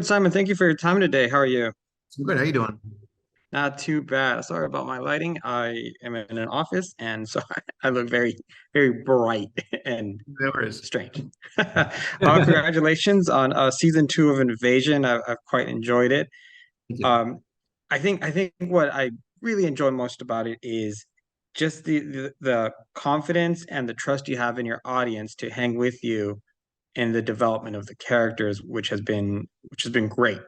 Simon, thank you for your time today. How are you? I'm good. How you doing? Not too bad. Sorry about my lighting. I am in an office, and so I look very, very bright and No worries. strange. Congratulations on season two of Invasion. I've quite enjoyed it. Thank you. Um, I think what I really enjoy most about it is just the confidence and the trust you have in your audience to hang with you in the development of the characters, which has been great.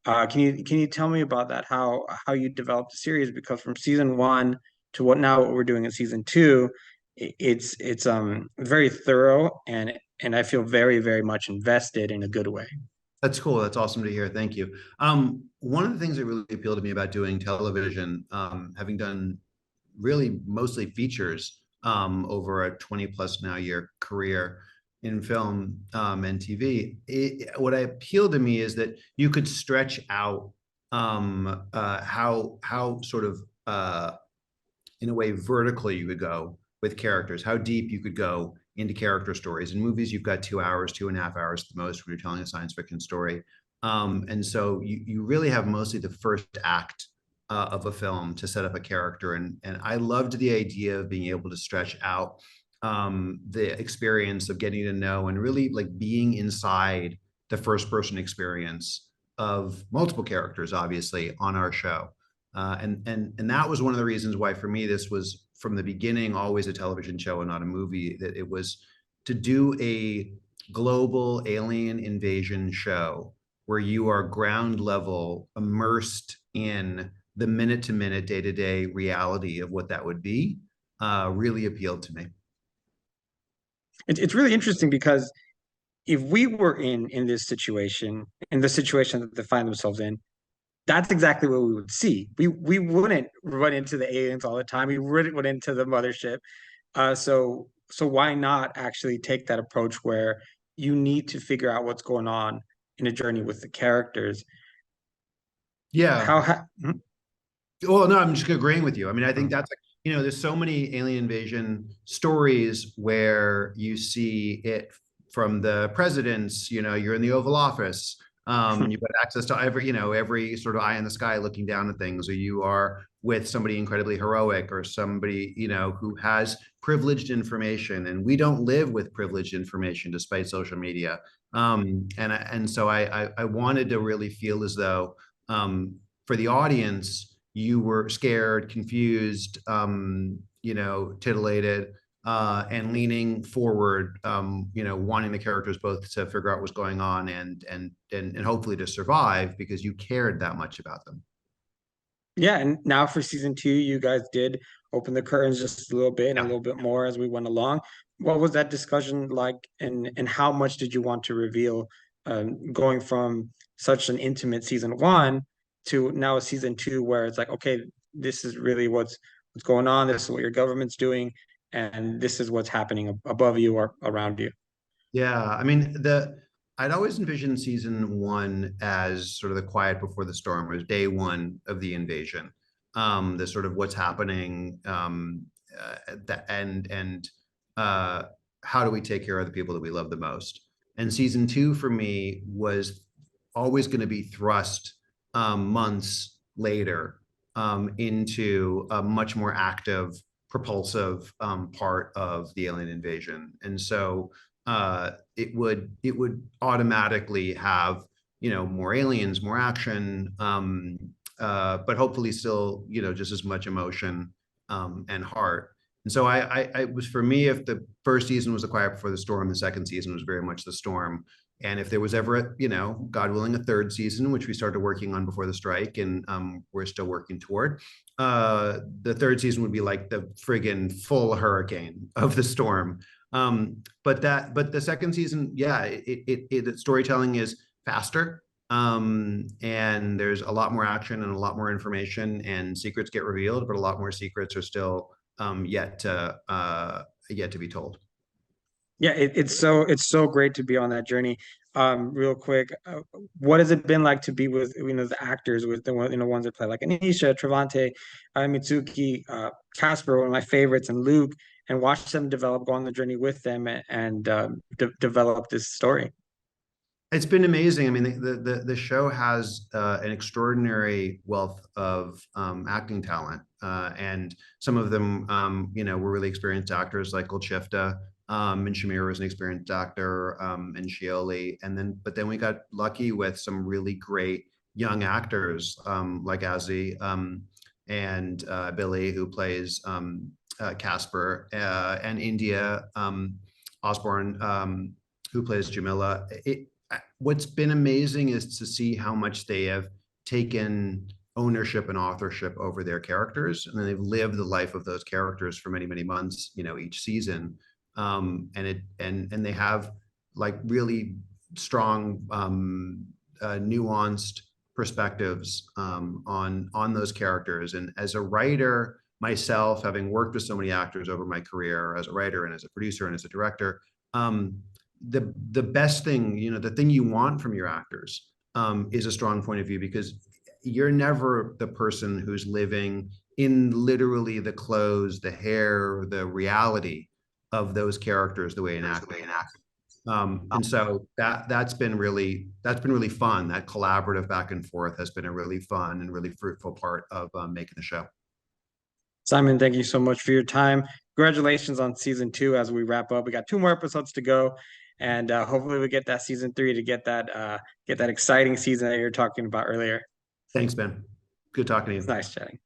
Can you tell me about that? How you developed the series? Because from season one to what we're doing in season two, it's very thorough and I feel very, very much invested in a good way. That's cool. That's awesome to hear. Thank you. One of the things that really appealed to me about doing television, having done really mostly features over a 20 plus now year career in film and TV, what appealed to me is that you could stretch out how sort of in a way vertically you could go with characters, how deep you could go into character stories. In movies, you've got 2 hours, 2.5 hours at the most when you're telling a science fiction story. And so you really have mostly the first act of a film to set up a character. And I loved the idea of being able to stretch out the experience of getting to know and really like being inside the first person experience of multiple characters, obviously, on our show. And that was one of the reasons why for me this was from the beginning always a television show and not a movie. That it was to do a global alien invasion show where you are ground level immersed in the minute to minute, day to day reality of what that would be. Really appealed to me. It's really interesting because if we were in this situation, in the situation that they find themselves in, that's exactly what we would see. We wouldn't run into the aliens all the time. We wouldn't run into the mothership. So why not actually take that approach where you need to figure out what's going on in a journey with the characters? Yeah. How ha Well, no, I'm just agreeing with you. I mean, I think mm, that's like, there's so many alien invasion stories where you see it from the presidents, you're in the Oval Office. You've got access to every sort of eye in the sky looking down at things, or you are with somebody incredibly heroic or somebody, who has privileged information. And we don't live with privileged information despite social media. And so I wanted to really feel as though for the audience, you were scared, confused, titillated, and leaning forward, wanting the characters both to figure out what's going on and hopefully to survive because you cared that much about them. yeah, and now for season two, you guys did open the curtains just a little bit and a Yeah. little bit more as we went along. What was that discussion like, and how much did you want to reveal, going from such an intimate season one to now a season two where it's like, okay, this is really what's going on. This is what your government's doing, and this is what's happening above you or around you. Yeah, I mean I'd always envisioned season one as sort of the quiet before the storm, was day one of the invasion. The sort of what's happening, and uh, how do we take care of the people that we love the most? And season two for me was always going to be thrust months later into a much more active, propulsive part of the alien invasion. And so it would automatically have more aliens, more action, but hopefully still just as much emotion and heart. And so I was, for me, if the first season was the quiet before the storm, the second season was very much the storm. And if there was ever God willing, a third season, which we started working on before the strike, and we're still working toward, the third season would be like the friggin' full hurricane of the storm. But the second season, yeah, the storytelling is faster. And there's a lot more action and a lot more information, and secrets get revealed, but a lot more secrets are still yet to be told. Yeah, it's so great to be on that journey. Real quick, what has it been like to be with the actors, with the ones that play like Anisha, Travante, Mitsuki, Casper, one of my favorites, and Luke, and watch them develop, go on the journey with them, and develop this story. It's been amazing. I mean, the show has an extraordinary wealth of acting talent, and some of them, were really experienced actors like Golchifta, and Shamir was an experienced actor, and Shioli, but then we got lucky with some really great young actors, like Azzy, and Billy, who plays Casper, and India Osborne, who plays Jamila. What's been amazing is to see how much they have taken ownership and authorship over their characters, and then they've lived the life of those characters for many, many months, each season. And they have like really strong, nuanced perspectives, on those characters. And as a writer myself, having worked with so many actors over my career as a writer and as a producer and as a director, the best thing, the thing you want from your actors, is a strong point of view, because you're never the person who's living in literally the clothes, the hair, the reality of those characters the way an actor. And so that's been really fun. That collaborative back and forth has been a really fun and really fruitful part of making the show. Simon, thank you so much for your time. Congratulations on season 2 as we wrap up. We got 2 more episodes to go, and hopefully we get that season 3 to get that exciting season that you were talking about earlier. Thanks, Ben. Good talking to It's you. nice chatting.